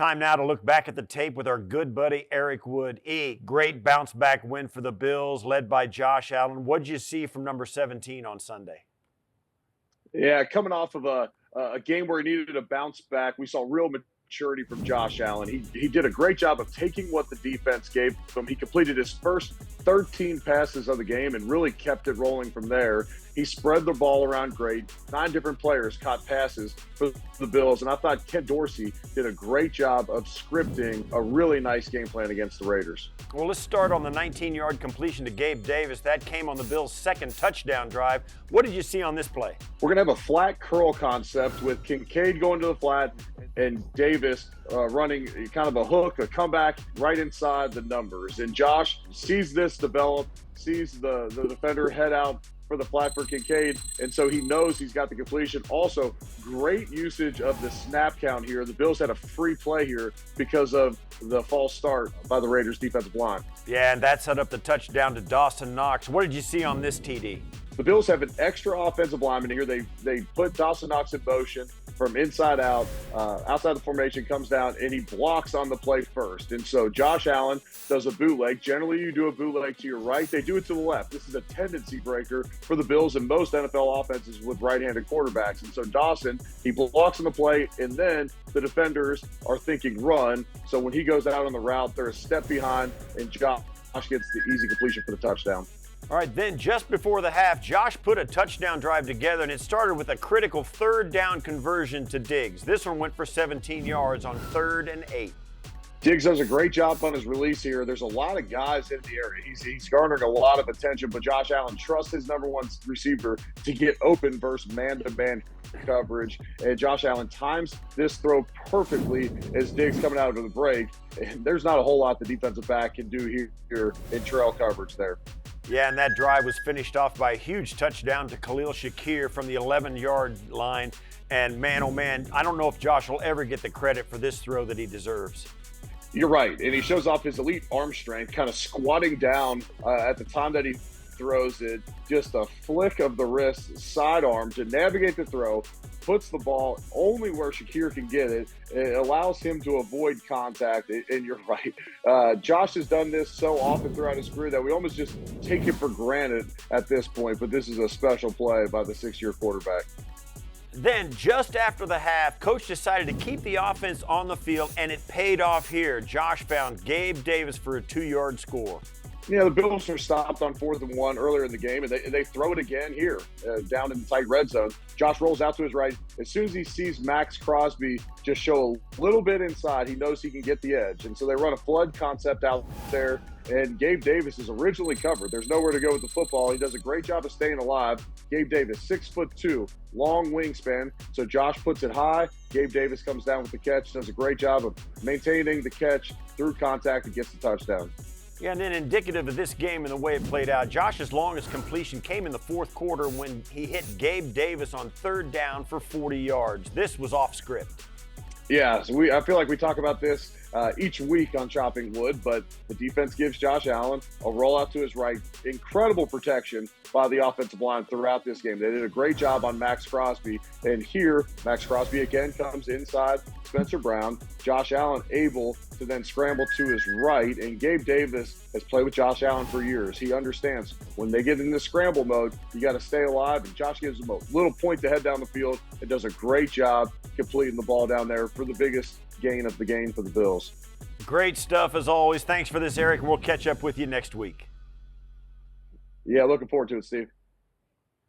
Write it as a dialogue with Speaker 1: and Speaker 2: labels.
Speaker 1: Time now to look back at the tape with our good buddy Eric Wood. Great bounce back win for the Bills, led by Josh Allen. What'd you see from number 17 on Sunday?
Speaker 2: Yeah, coming off of a game where he needed a bounce back, we saw real maturity from Josh Allen. He did a great job of taking what the defense gave him. He completed his first 13 passes of the game and really kept it rolling from there. He spread the ball around great. 9 different players caught passes for the Bills, and I thought Ken Dorsey did a great job of scripting a really nice game plan against the Raiders.
Speaker 1: Well, let's start on the 19-yard completion to Gabe Davis. That came on the Bills' second touchdown drive. What did you see on this play?
Speaker 2: We're going to have a flat curl concept with Kincaid going to the flat and Davis running kind of a hook, a comeback right inside the numbers. And Josh sees this develop, sees the defender head out for the flat for Kincaid, and so he knows he's got the completion. Also, great usage of the snap count here. The Bills had a free play here because of the false start by the Raiders defensive line.
Speaker 1: Yeah, and that set up the touchdown to Dawson Knox. What did you see on this TD?
Speaker 2: The Bills have an extra offensive lineman here. They put Dawson Knox in motion from inside out, outside the formation, comes down, and he blocks on the play first. And so Josh Allen does a bootleg. Generally, you do a bootleg to your right. They do it to the left. This is a tendency breaker for the Bills and most NFL offenses with right-handed quarterbacks. And so Dawson, he blocks on the play, and then the defenders are thinking run. So when he goes out on the route, they're a step behind, and Josh gets the easy completion for the touchdown.
Speaker 1: All right, then just before the half, Josh put a touchdown drive together, and it started with a critical third down conversion to Diggs. This one went for 17 yards on 3rd and 8.
Speaker 2: Diggs does a great job on his release here. There's a lot of guys in the area. He's garnering a lot of attention, but Josh Allen trusts his number one receiver to get open versus man-to-man coverage. And Josh Allen times this throw perfectly as Diggs coming out of the break. And there's not a whole lot the defensive back can do here in trail coverage there.
Speaker 1: Yeah, and that drive was finished off by a huge touchdown to Khalil Shakir from the 11-yard line. And man, oh man, I don't know if Josh will ever get the credit for this throw that he deserves.
Speaker 2: You're right, and he shows off his elite arm strength, kind of squatting down at the time that he throws it. Just a flick of the wrist, sidearm to navigate the throw, puts the ball only where Shakir can get it. It allows him to avoid contact, and you're right. Josh has done this so often throughout his career that we almost just take it for granted at this point, but this is a special play by the 6-year quarterback.
Speaker 1: Then, just after the half, Coach decided to keep the offense on the field, and it paid off here. Josh found Gabe Davis for a 2-yard score.
Speaker 2: Yeah, the Bills were stopped on 4th and 1 earlier in the game, and they throw it again here, down in the tight red zone. Josh rolls out to his right. As soon as he sees Max Crosby just show a little bit inside, he knows he can get the edge. And so they run a flood concept out there, and Gabe Davis is originally covered. There's nowhere to go with the football. He does a great job of staying alive. Gabe Davis, 6'2", long wingspan. So Josh puts it high. Gabe Davis comes down with the catch, does a great job of maintaining the catch through contact and gets the touchdown.
Speaker 1: Yeah, and then indicative of this game and the way it played out, Josh's longest completion came in the 4th quarter when he hit Gabe Davis on 3rd down for 40 yards. This was off script.
Speaker 2: Yeah, so I feel like we talk about this each week on Chopping Wood, but the defense gives Josh Allen a rollout to his right. Incredible protection by the offensive line throughout this game. They did a great job on Max Crosby, and here Max Crosby again comes inside Spencer Brown. Josh Allen able to then scramble to his right, and Gabe Davis has played with Josh Allen for years. He understands when they get in the scramble mode, you got to stay alive, and Josh gives him a little point to head down the field and does a great job completing the ball down there for the biggest gain of the game for the Bills.
Speaker 1: Great stuff as always. Thanks for this, Eric, and we'll catch up with you next week.
Speaker 2: Yeah, looking forward to it, Steve.